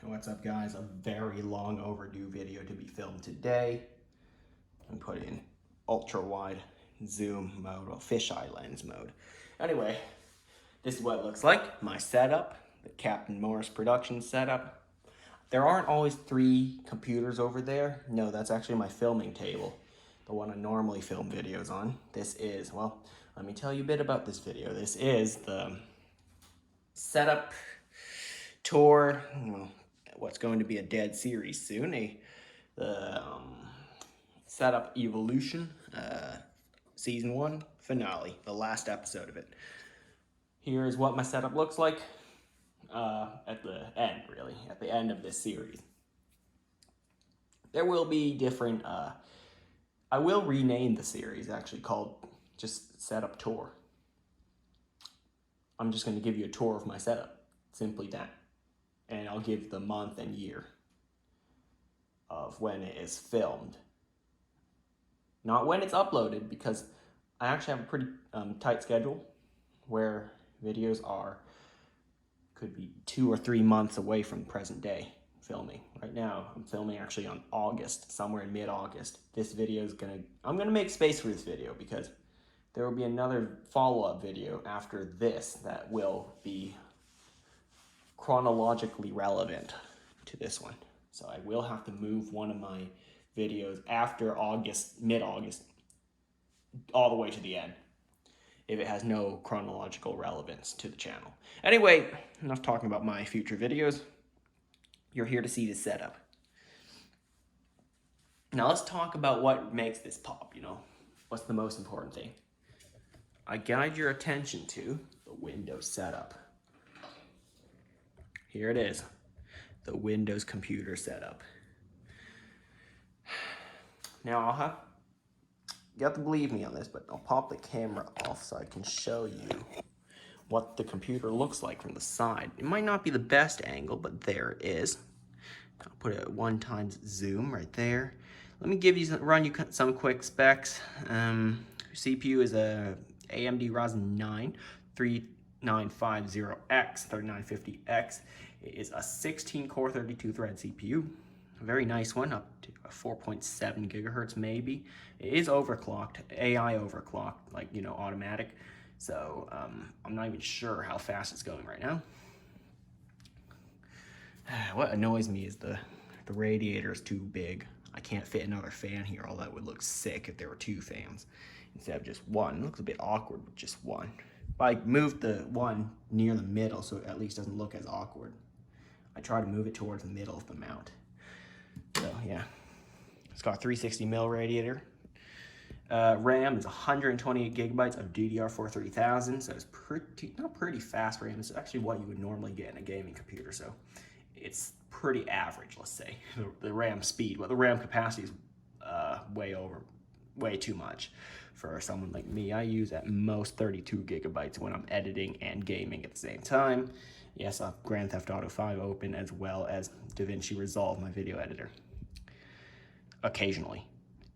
What's up, guys? A very long overdue video to be filmed today. And put in ultra wide zoom mode, or fisheye lens mode. Anyway, this is what it looks like. My setup, the Captain Morris production setup. There aren't always 3 computers over there. No, that's actually my filming table, the one I normally film videos on. This is, well, let me tell you a bit about this video. This is the setup tour, what's going to be a dead series soon, the setup evolution, season 1 finale, the last episode of it. Here is what my setup looks like at the end, really, at the end of this series. There will be different, I will rename the series, actually, called just Setup Tour. I'm just going to give you a tour of my setup, simply that. And I'll give the month and year of when it is filmed. Not when it's uploaded, because I actually have a pretty tight schedule where videos could be 2 or 3 months away from present day filming. Right now, I'm filming actually on August, somewhere in mid-August. This video is I'm gonna make space for this video because there will be another follow-up video after this that will be chronologically relevant to this one. So I will have to move one of my videos after August, mid-August, all the way to the end, if it has no chronological relevance to the channel. Anyway, enough talking about my future videos. You're here to see the setup. Now let's talk about what makes this pop, What's the most important thing? I guide your attention to the Windows setup. Here it is, the Windows computer setup. Now you have to believe me on this, but I'll pop the camera off so I can show you what the computer looks like from the side. It might not be the best angle, but there it is. I'll put it at 1x zoom right there. Let me run you some quick specs. CPU is a AMD Ryzen 9 3950X, 3950X. It is a 16-core, 32-thread CPU. A very nice one, up to 4.7 gigahertz maybe. It is overclocked, AI overclocked, like, automatic. So I'm not even sure how fast it's going right now. What annoys me is the radiator is too big. I can't fit another fan here, although that would look sick if there were 2 fans instead of just one. It looks a bit awkward with just one. But I moved the one near the middle so it at least doesn't look as awkward. I try to move it towards the middle of the mount. So yeah, it's got a 360mm radiator. RAM is 128 gigabytes of DDR4 3000, so it's not pretty fast RAM. It's actually what you would normally get in a gaming computer, so it's pretty average, let's say, the RAM speed. But the RAM capacity is way too much for someone like me. I use at most 32 gigabytes when I'm editing and gaming at the same time. Yes, I have Grand Theft Auto 5 open, as well as DaVinci Resolve, my video editor, occasionally.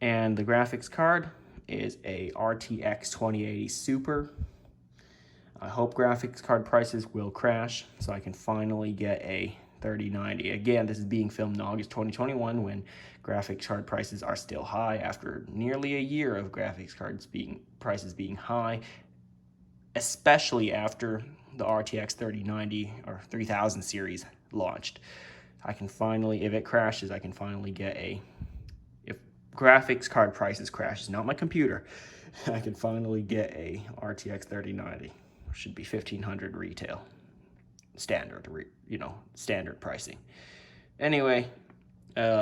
And the graphics card is a RTX 2080 Super. I hope graphics card prices will crash so I can finally get a 3090. Again, this is being filmed in August 2021 when graphics card prices are still high after nearly a year of graphics cards prices being high, especially after the RTX 3090 or 3000 series launched. I can finally, if it crashes, I can finally get if graphics card prices crashes, not my computer, I can finally get a RTX 3090. Should be $1,500 retail. Standard, standard pricing. Anyway,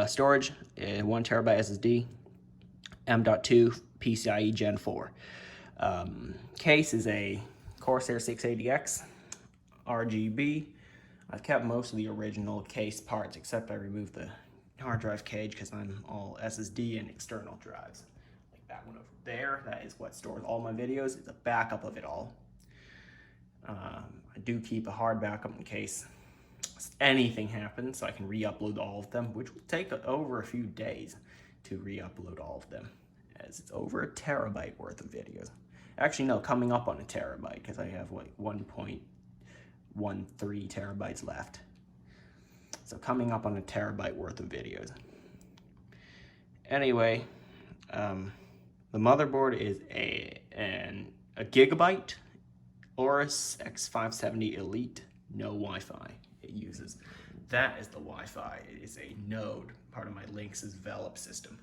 storage, 1 terabyte SSD, M.2 PCIe Gen 4. Case is a Corsair 680X RGB. I've kept most of the original case parts, except I removed the hard drive cage because I'm all SSD and external drives. Like that one over there, that is what stores all my videos. It's a backup of it all. I do keep a hard backup in case anything happens, so I can re-upload all of them, which will take over a few days to re-upload all of them, as it's over a terabyte worth of videos. Actually, no, coming up on a terabyte, because I have like 1.13 terabytes left. So coming up on a terabyte worth of videos. Anyway, the motherboard is a gigabyte Aorus X570 Elite, no Wi-Fi it uses. That is the Wi-Fi. It is a node, part of my Lynx's Velop system.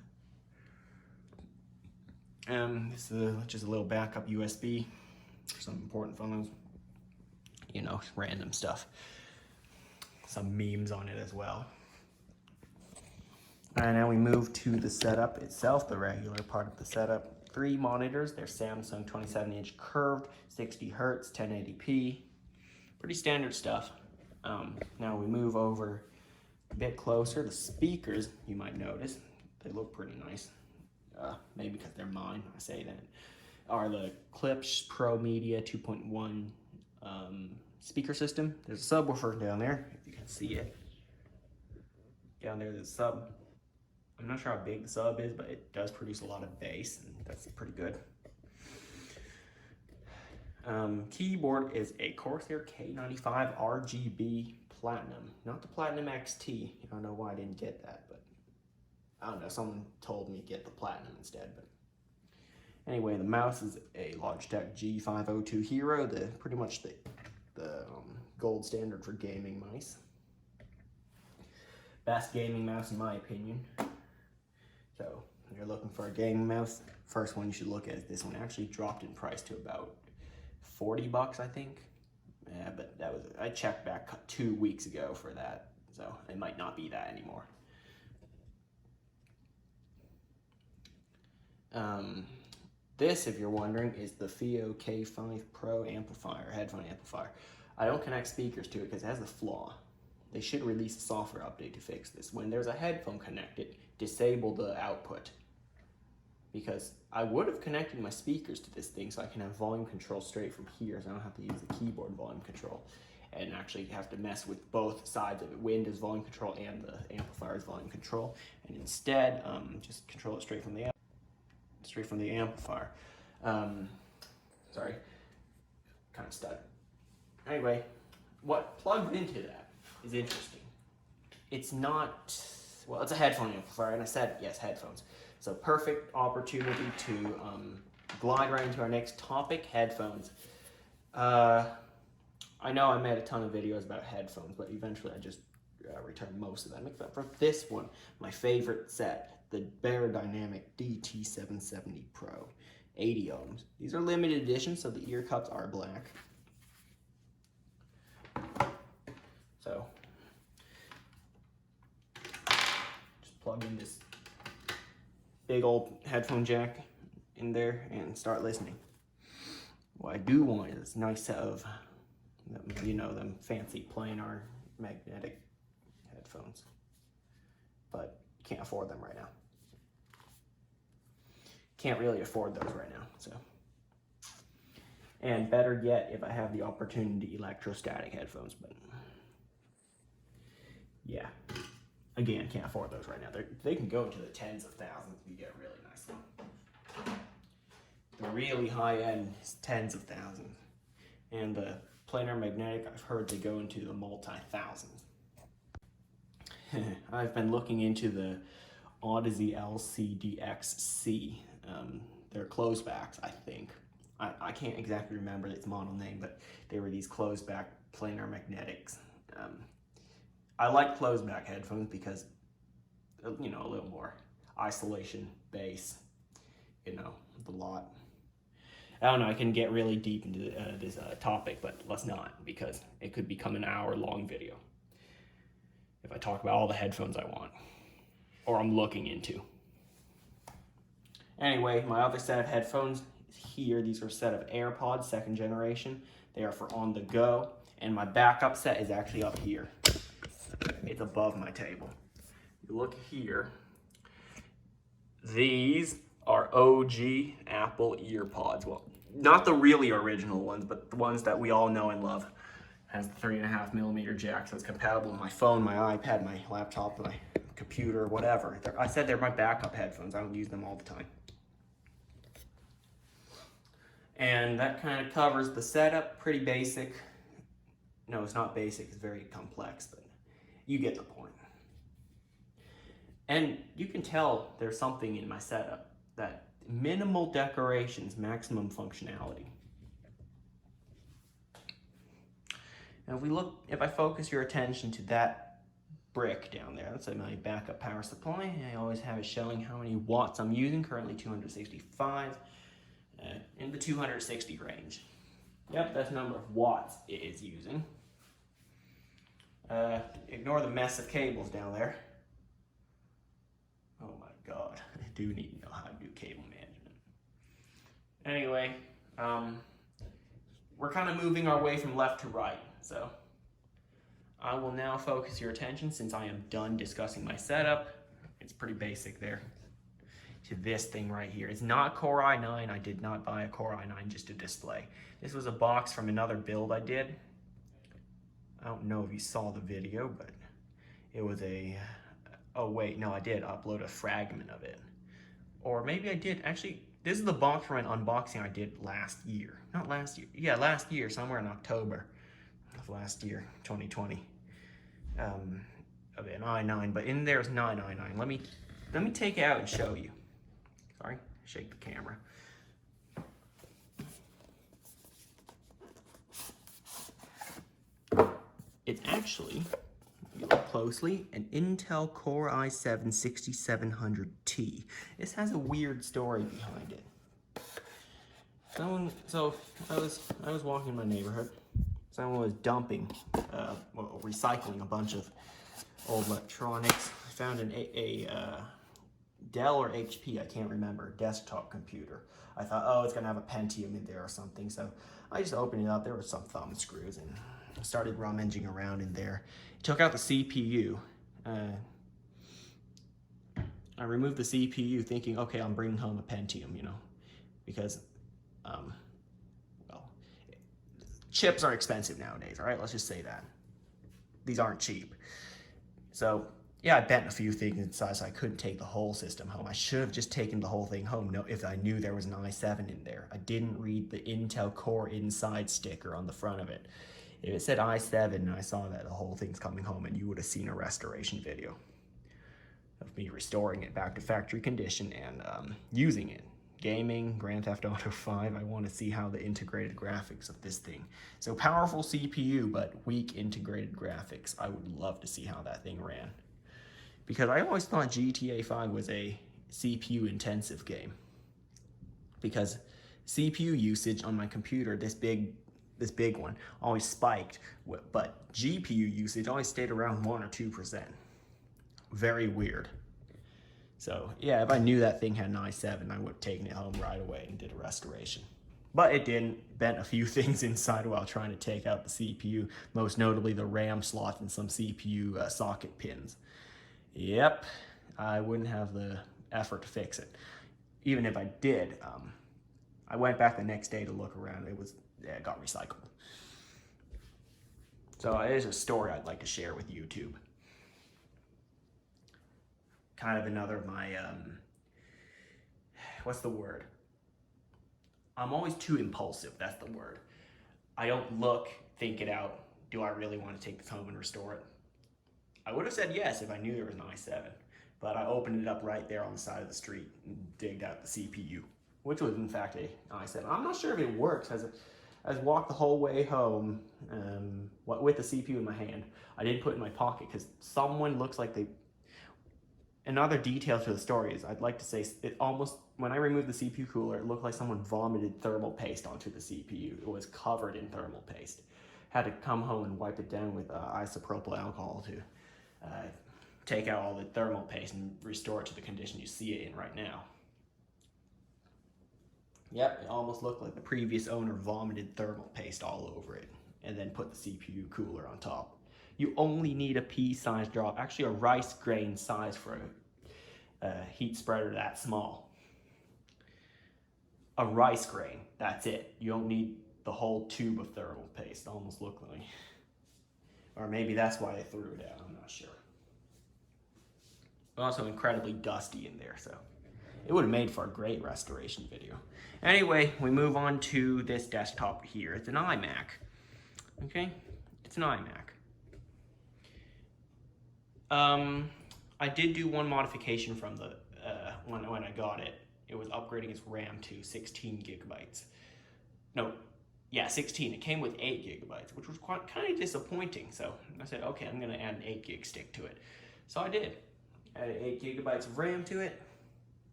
This is just a little backup USB for some important photos. You know, random stuff. Some memes on it as well. And now we move to the setup itself, the regular part of the setup. 3 monitors, they're Samsung 27-inch curved, 60 Hz, 1080p. Pretty standard stuff. Now we move over a bit closer. The speakers, you might notice, they look pretty nice. Maybe because they're mine, I say that. Are the Klipsch Pro Media 2.1 speaker system. There's a subwoofer down there, if you can see it. Down there, there's a sub. I'm not sure how big the sub is, but it does produce a lot of bass, and that's pretty good. Keyboard is a Corsair K95 RGB Platinum, not the Platinum XT. I don't know why I didn't get that, but I don't know, someone told me to get the Platinum instead. But anyway, the mouse is a Logitech G502 Hero, pretty much the gold standard for gaming mice. Best gaming mouse in my opinion. So if you're looking for a gaming mouse, first one you should look at is this one. Actually dropped in price to about 40 bucks, I think. Yeah, but that was, I checked back 2 weeks ago for that, so it might not be that anymore. This, if you're wondering, is the FIO K5 Pro amplifier, headphone amplifier. I don't connect speakers to it because it has a flaw. They should release a software update to fix this. When there's a headphone connected, disable the output. Because I would have connected my speakers to this thing so I can have volume control straight from here, so I don't have to use the keyboard volume control and actually have to mess with both sides of it, Windows volume control and the amplifier's volume control. And instead, just control it straight from the amplifier. Sorry, kind of stuck. Anyway, what plugs into that is interesting. It's not, well, it's a headphone amplifier, and I said, yes, headphones. So perfect opportunity to glide right into our next topic, headphones. I know I made a ton of videos about headphones, but eventually I just returned most of them, except for this one, my favorite set, the Beyerdynamic DT770 Pro, 80 ohms. These are limited edition, so the ear cups are black. So, just plug in this big old headphone jack in there and start listening. What I do want is a nice set of, you know, them fancy planar magnetic headphones, but you can't afford them right now. Can't really afford those right now, so. And better yet, if I have the opportunity, electrostatic headphones, but yeah. Again, can't afford those right now. They can go into the tens of thousands if you get a really nice one. The really high end is tens of thousands. And the planar magnetic, I've heard they go into the multi-thousands. I've been looking into the Odyssey LCDXC. They're closed backs, I think. I can't exactly remember its model name, but they were these closed back planar magnetics. I like closed back headphones because, you know, a little more isolation, bass, you know, the lot. I don't know, I can get really deep into this topic, but let's not, because it could become an hour-long video if I talk about all the headphones I want, or I'm looking into. Anyway, my other set of headphones is here. These are a set of AirPods, 2nd generation. They are for on the go, and my backup set is actually up here. It's above my table. You look here, these are OG Apple EarPods. Well, not the really original ones, but the ones that we all know and love. It has the 3.5mm jack, so it's compatible with my phone, my iPad, my laptop, my computer, whatever. I said they're my backup headphones. I don't use them all the time. And that kind of covers the setup, pretty basic. No, it's not basic, it's very complex, but You get the point. And you can tell there's something in my setup that minimal decorations, maximum functionality. Now if I focus your attention to that brick down there, that's my backup power supply. I always have it showing how many watts I'm using, currently 265, in the 260 range. Yep, that's the number of watts it is using. Ignore the mess of cables down there. Oh my God, I do need to know how to do cable management. Anyway, we're kind of moving our way from left to right, so I will now focus your attention, since I am done discussing my setup. It's pretty basic there, to this thing right here. It's not Core i9. I did not buy a Core i9 just to display. This was a box from another build I did. I don't know if you saw the video, but it was oh wait, no, I did upload a fragment of it. Or maybe I did, actually, this is the box from an unboxing I did last year. Not last year, yeah, last year, somewhere in October of last year, 2020. Of an i9, but in there's 999. Let me take it out and show you. Sorry, shake the camera. It's actually, if you look closely, an Intel Core i7-6700T. This has a weird story behind it. So I was walking in my neighborhood. Someone was dumping, recycling a bunch of old electronics. I found a Dell or HP, I can't remember, desktop computer. I thought, oh, it's gonna have a Pentium in there or something. So I just opened it up. There were some thumb screws and started rummaging around in there. Took out the CPU. I removed the CPU thinking, okay, I'm bringing home a Pentium, you know, because, well, chips are expensive nowadays, all right? Let's just say that. These aren't cheap. So, yeah, I bent a few things inside, so I couldn't take the whole system home. I should have just taken the whole thing home if I knew there was an i7 in there. I didn't read the Intel Core Inside sticker on the front of it. If it said i7 and I saw that the whole thing's coming home, and you would have seen a restoration video of me restoring it back to factory condition and using it. Gaming, Grand Theft Auto 5, I want to see how the integrated graphics of this thing. So powerful CPU, but weak integrated graphics. I would love to see how that thing ran. Because I always thought GTA 5 was a CPU intensive game. Because CPU usage on my computer, this big one, always spiked, but GPU usage always stayed around 1 or 2%. Very weird. So yeah, if I knew that thing had an i7, I would have taken it home right away and did a restoration. But it didn't. Bent a few things inside while trying to take out the CPU, most notably the RAM slot and some CPU socket pins. Yep, I wouldn't have the effort to fix it. Even if I did, I went back the next day to look around. It got recycled. So it is a story I'd like to share with YouTube. Kind of another of my, what's the word? I'm always too impulsive, that's the word. I don't look, think it out. Do I really want to take this home and restore it? I would have said yes if I knew there was an i7, but I opened it up right there on the side of the street and digged out the CPU, which was in fact a i7. I'm not sure if it works. As I walked the whole way home with the CPU in my hand. I didn't put it in my pocket because someone looks like they... Another detail to the story is I'd like to say it almost, when I removed the CPU cooler, it looked like someone vomited thermal paste onto the CPU. It was covered in thermal paste. Had to come home and wipe it down with isopropyl alcohol to take out all the thermal paste and restore it to the condition you see it in right now. Yep, it almost looked like the previous owner vomited thermal paste all over it and then put the CPU cooler on top. You only need a pea-sized drop, actually a rice grain size for a heat spreader that small. A rice grain, that's it. You don't need the whole tube of thermal paste, almost looked like. Or maybe that's why they threw it out, I'm not sure. Also incredibly dusty in there, so it would have made for a great restoration video. Anyway, we move on to this desktop here. It's an iMac, okay? It's an iMac. I did do one modification from the when I got it. It was upgrading its RAM to 16 gigabytes. No, yeah, 16. It came with 8 gigabytes, which was kind of disappointing. So I said, okay, I'm gonna add an 8 gig stick to it. So I did. Added 8 gigabytes of RAM to it.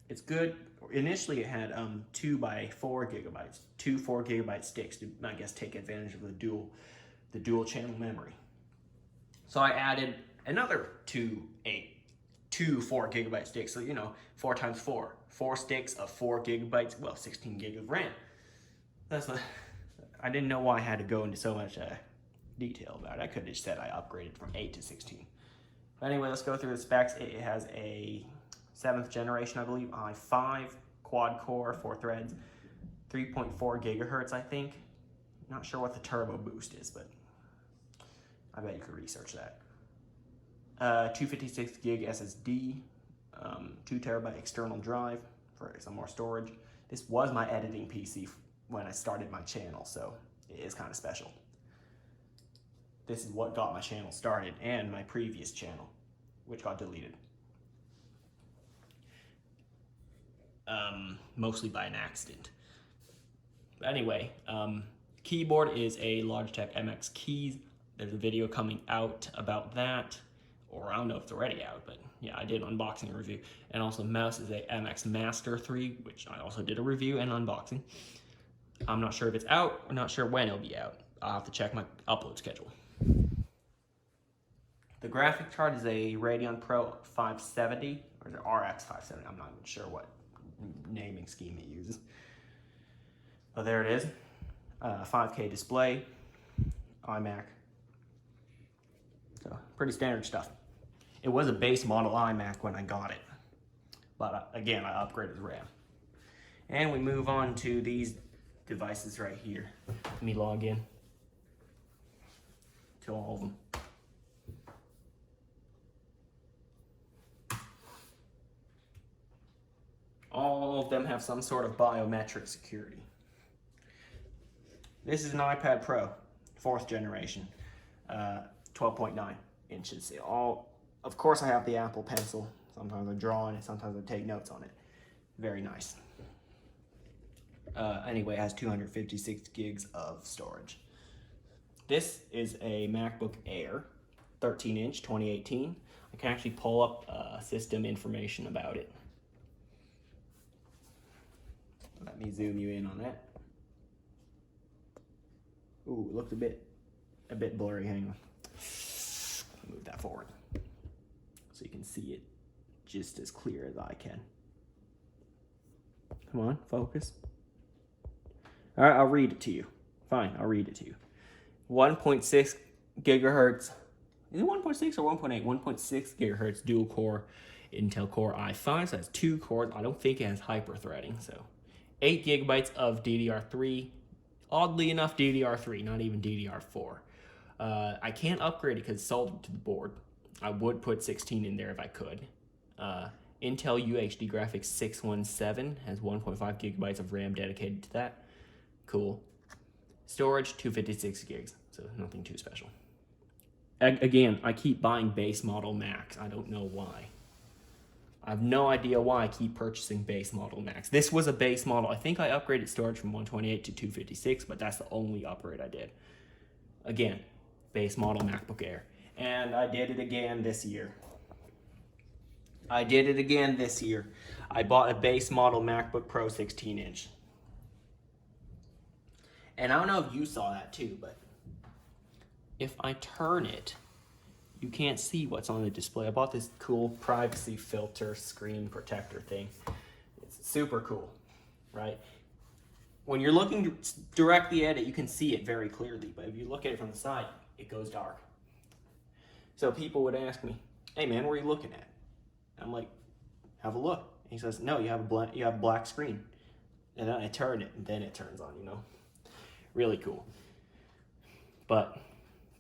It's good. Initially, it had 2 by 4 gigabytes, 2 4 gigabyte sticks to, I guess, take advantage of the dual channel memory. So I added another 2 4 gigabyte sticks. So, 4 times 4. 4 sticks of 4 gigabytes, well, 16 gig of RAM. I didn't know why I had to go into so much detail about it. I could have just said I upgraded from 8 to 16. But anyway, let's go through the specs. It has a 7th generation, I believe, i5, quad core, 4 threads, 3.4 gigahertz, I think. Not sure what the turbo boost is, but I bet you could research that. 256 gig SSD, 2 terabyte external drive for some more storage. This was my editing PC when I started my channel, so it is kind of special. This is what got my channel started and my previous channel, which got deleted. Mostly by an accident. But anyway, keyboard is a Logitech MX Keys. There's a video coming out about that, or I don't know if it's already out, but yeah, I did an unboxing review. And also mouse is a MX Master 3, which I also did a review and unboxing. I'm not sure if it's out, or not sure when it'll be out. I'll have to check my upload schedule. The graphics card is a Radeon Pro 570, or the RX 570, I'm not even sure what naming scheme it uses. But there it is. 5K display, iMac. So pretty standard stuff. It was a base model iMac when I got it, but again, I upgraded the RAM. And we move on to these devices right here. Let me log in to all of them. All of them have some sort of biometric security. This is an iPad Pro, 4th generation, 12.9 inches. Of course I have the Apple Pencil. Sometimes I draw on it, sometimes I take notes on it. Very nice. Anyway, it has 256 gigs of storage. This is a MacBook Air, 13-inch, 2018. I can actually pull up system information about it. Let me zoom you in on that. Ooh, it looked a bit blurry. Hang on. Move that forward so you can see it just as clear as I can. Come on, focus. All right, I'll read it to you. Fine, I'll read it to you. 1.6 gigahertz. Is it 1.6 or 1.8? 1.6 gigahertz dual core Intel Core i5. So that's 2 cores. I don't think it has hyper threading. So 8 gigabytes of DDR3. Oddly enough, DDR3, not even DDR4. I can't upgrade it because it's soldered to the board. I would put 16 in there if I could. Intel UHD Graphics 617 has 1.5 gigabytes of RAM dedicated to that. Cool. Storage, 256 gigs, so nothing too special. Again, I keep buying base model Macs. I don't know why. I have no idea why I keep purchasing base model Macs. This was a base model. I think I upgraded storage from 128 to 256, but that's the only upgrade I did. Again, base model MacBook Air. And I did it again this year. I bought a base model MacBook Pro 16-inch. And I don't know if you saw that too, but if I turn it, you can't see what's on the display. I bought this cool privacy filter screen protector thing. It's super cool, right? When you're looking directly at it, you can see it very clearly, but if you look at it from the side, it goes dark. So people would ask me, hey man, what are you looking at? I'm like, have a look. And he says, no, you have a black screen. And then I turn it, and then it turns on, Really cool. But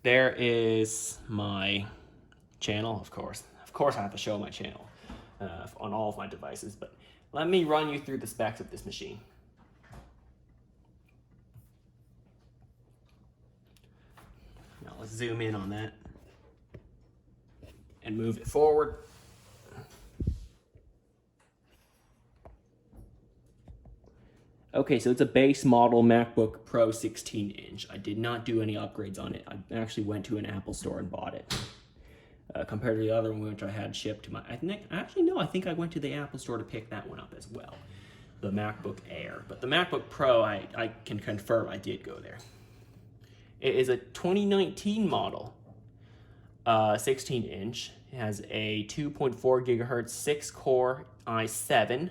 there is my channel, of course. Of course I have to show my channel on all of my devices, but let me run you through the specs of this machine. Now let's zoom in on that. and move it forward. Okay, so it's a base model MacBook Pro 16-inch. I did not do any upgrades on it. I actually went to an Apple store and bought it. Compared to the other one, which I had shipped to my... I think I went to the Apple store to pick that one up as well. The MacBook Air. But the MacBook Pro, I can confirm I did go there. It is a 2019 model, 16-inch. It has a 2.4 gigahertz 6-core i7,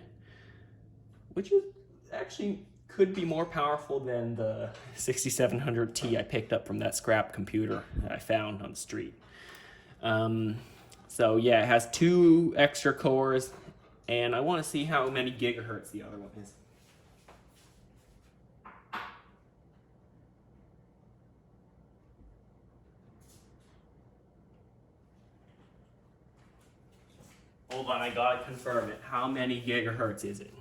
which is actually could be more powerful than the 6700 Ti I picked up from that scrap computer that I found on the street. So yeah, it has 2 extra cores, and I want to see how many gigahertz the other one is. Hold on, I gotta confirm it. How many gigahertz is it?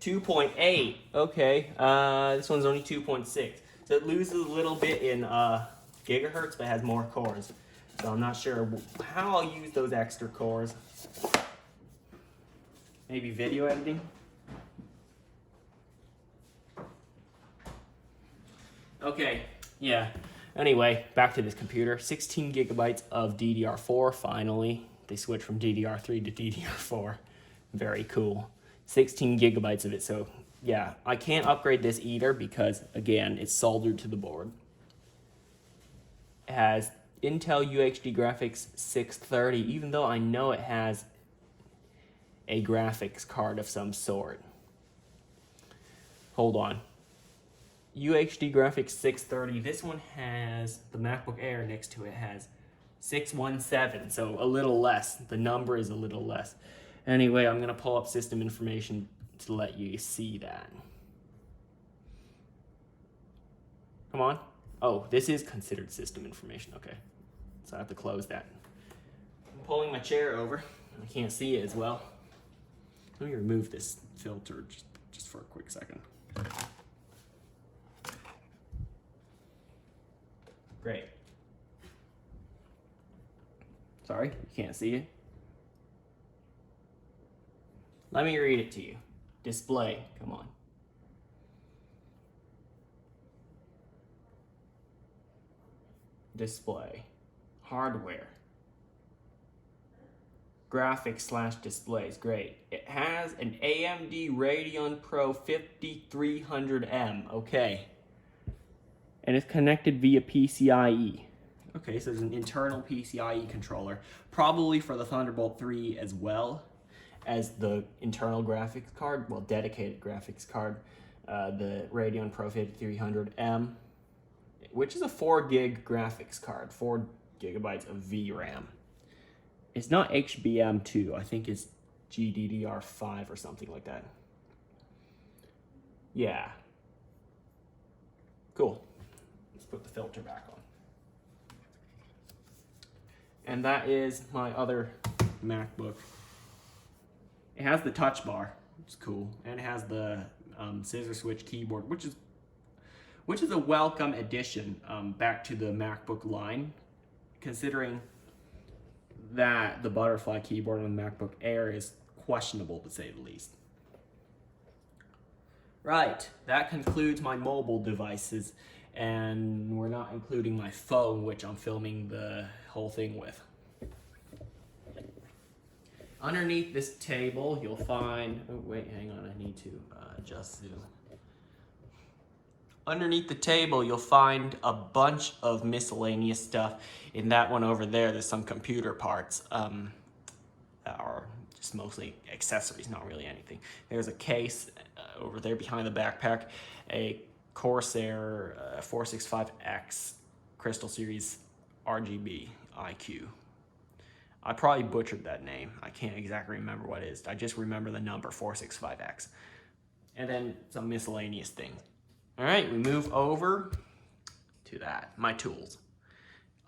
2.8. Okay, this one's only 2.6. So it loses a little bit in gigahertz, but has more cores. So I'm not sure how I'll use those extra cores. Maybe video editing? Okay, yeah. Anyway, back to this computer. 16 gigabytes of DDR4, finally. They switched from DDR3 to DDR4. Very cool. 16 gigabytes of it, so yeah. I can't upgrade this either because, again, it's soldered to the board. It has Intel UHD graphics 630, even though I know it has a graphics card of some sort. Hold on. UHD graphics 630. This one has, the MacBook Air next to it has 617, so a little less. The number is a little less. Anyway, I'm going to pull up system information to let you see that. Come on. Oh, this is considered system information. Okay. So I have to close that. I'm pulling my chair over. I can't see it as well. Let me remove this filter just for a quick second. Great. Sorry, you can't see it. Let me read it to you. Display, come on. Display. Hardware. Graphics / displays, great. It has an AMD Radeon Pro 5300M, okay. And it's connected via PCIe. Okay, so there's an internal PCIe controller, probably for the Thunderbolt 3 as well as the internal graphics card, well, dedicated graphics card, the Radeon Pro 5300M, which is a 4 gig graphics card, 4 gigabytes of VRAM. It's not HBM2, I think it's GDDR5 or something like that. Yeah. Cool. Let's put the filter back on. And that is my other MacBook. It has the touch bar, which is cool, and it has the scissor switch keyboard, which is a welcome addition back to the MacBook line, considering that the butterfly keyboard on the MacBook Air is questionable, to say the least. Right, that concludes my mobile devices, and we're not including my phone, which I'm filming the whole thing with. Underneath this table, you'll find, oh wait, hang on, I need to adjust zoom. Underneath the table, you'll find a bunch of miscellaneous stuff. In that one over there, there's some computer parts that are just mostly accessories, not really anything. There's a case over there behind the backpack, a Corsair 465X Crystal Series RGB IQ. I probably butchered that name. I can't exactly remember what it is. I just remember the number 465X. And then some miscellaneous things. All right, we move over to that, my tools,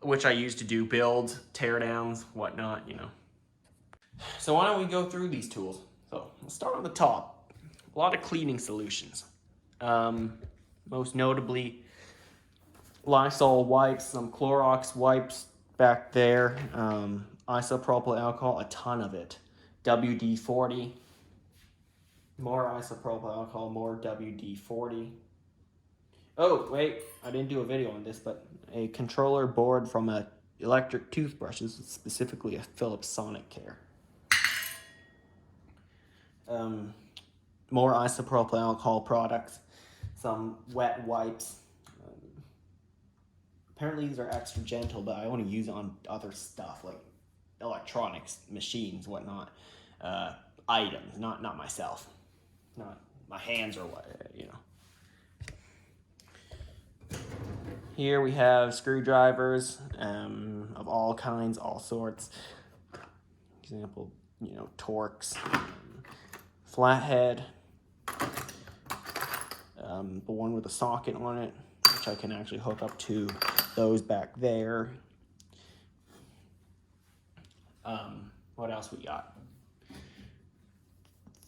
which I use to do builds, teardowns, whatnot, you know. So why don't we go through these tools? So we'll start on the top. A lot of cleaning solutions. Most notably, Lysol wipes, some Clorox wipes back there, isopropyl alcohol, a ton of it, WD-40, more isopropyl alcohol, more WD-40. Oh, wait, I didn't do a video on this, but a controller board from a electric toothbrushes, specifically a Philips Sonic Care. More isopropyl alcohol products, some wet wipes. Apparently these are extra gentle, but I want to use it on other stuff like electronics, machines, whatnot. Items, not myself, not my hands or what, you know. Here we have screwdrivers of all kinds, all sorts. Example, you know, Torx, flathead, the one with a socket on it, which I can actually hook up to those back there. What else we got?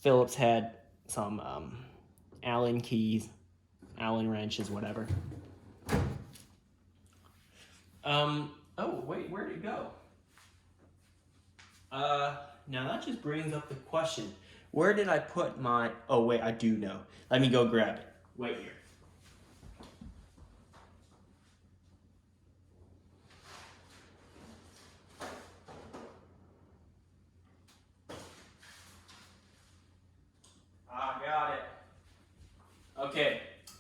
Phillips had some Allen keys, Allen wrenches, whatever. Oh, wait, where'd it go? Now that just brings up the question. Where did I put my... Oh, wait, I do know. Let me go grab it. Wait here. I got it.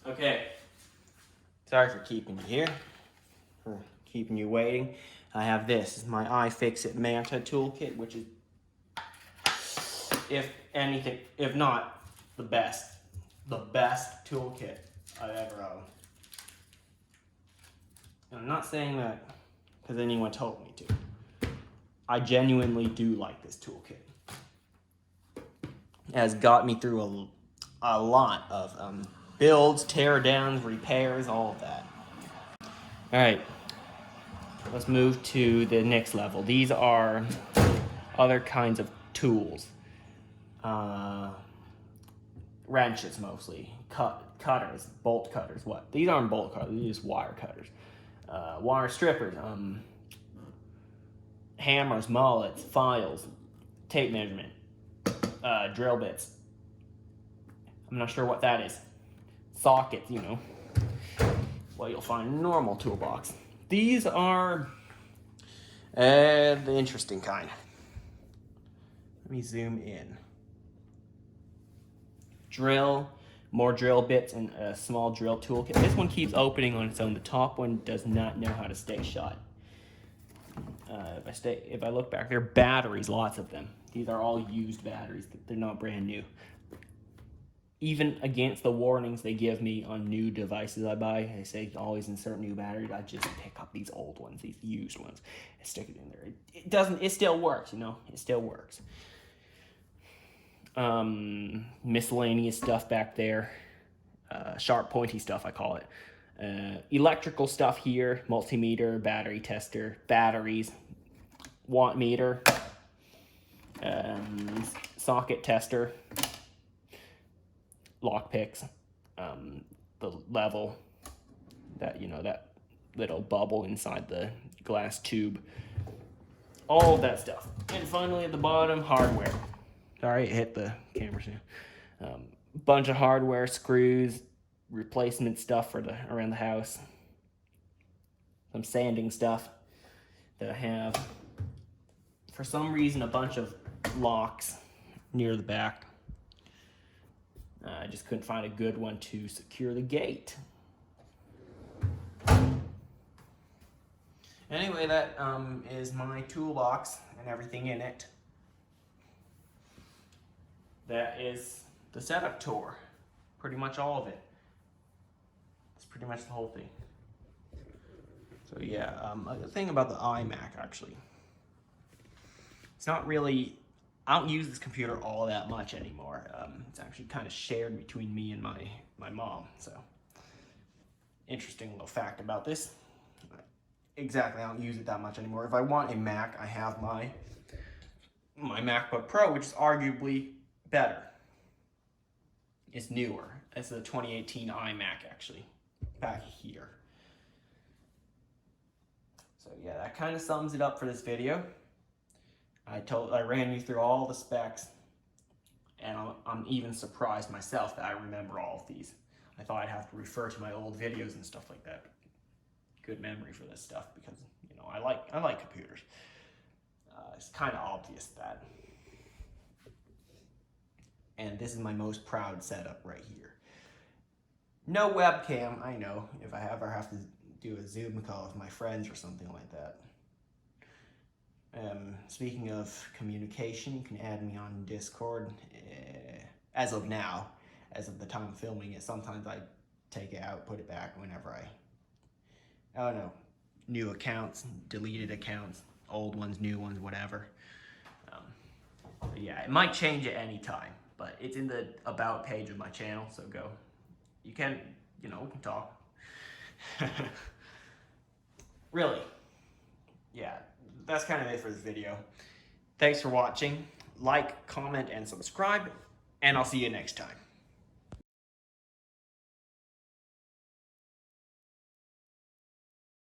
Okay. Sorry for keeping you here. For keeping you waiting. I have this. This is my iFixit Manta toolkit, which is, if anything, if not the best toolkit I've ever owned. And I'm not saying that because anyone told me to. I genuinely do like this toolkit. It has got me through a lot of builds, tear downs, repairs, all of that. All right. Let's move to the next level. These are other kinds of tools. Wrenches mostly, cutters, bolt cutters. What? These aren't bolt cutters, these are just wire cutters. Wire strippers, hammers, mullets, files, tape measurement, drill bits. I'm not sure what that is. Sockets, you know. Well, you'll find a normal toolbox. These are the interesting kind. Let me zoom in. Drill, more drill bits, and a small drill toolkit. This one keeps opening on its own. The top one does not know how to stay shut. If I look back, there are batteries, lots of them. These are all used batteries. They're not brand new. Even against the warnings they give me on new devices I buy, they say always insert new batteries. I just pick up these old ones, these used ones, and stick it in there. It still works, you know. It still works. Miscellaneous stuff back there. Sharp, pointy stuff, I call it. Electrical stuff here. Multimeter, battery tester, batteries, watt meter, socket tester. Lock picks, the level, that, you know, that little bubble inside the glass tube, all of that stuff. And finally at the bottom, hardware. Sorry, it hit the camera soon. Bunch of hardware, screws, replacement stuff for around the house, some sanding stuff that I have. For some reason, a bunch of locks near the back. I just couldn't find a good one to secure the gate. Anyway, that is my toolbox and everything in it. That is the setup tour. Pretty much all of it. It's pretty much the whole thing. So yeah, the thing about the iMac, actually. It's not really... I don't use this computer all that much anymore. It's actually kind of shared between me and my mom. So, interesting little fact about this. Exactly, I don't use it that much anymore. If I want a Mac, I have my MacBook Pro, which is arguably better. It's newer. It's the 2018 iMac, actually, back here. So yeah, that kind of sums it up for this video. I ran you through all the specs, and I'm even surprised myself that I remember all of these. I thought I'd have to refer to my old videos and stuff like that. Good memory for this stuff because, you know, I like computers. It's kind of obvious that. And this is my most proud setup right here. No webcam, I know, if I ever have to do a Zoom call with my friends or something like that. Speaking of communication, you can add me on Discord. As of now, as of the time of filming it, sometimes I take it out, put it back whenever I don't know, new accounts, deleted accounts, old ones, new ones, whatever. But yeah, it might change at any time, but it's in the about page of my channel, so go. You can, you know, we can talk. Really, yeah, that's kind of it for this video. Thanks for watching. Like, comment, and subscribe, and I'll see you next time.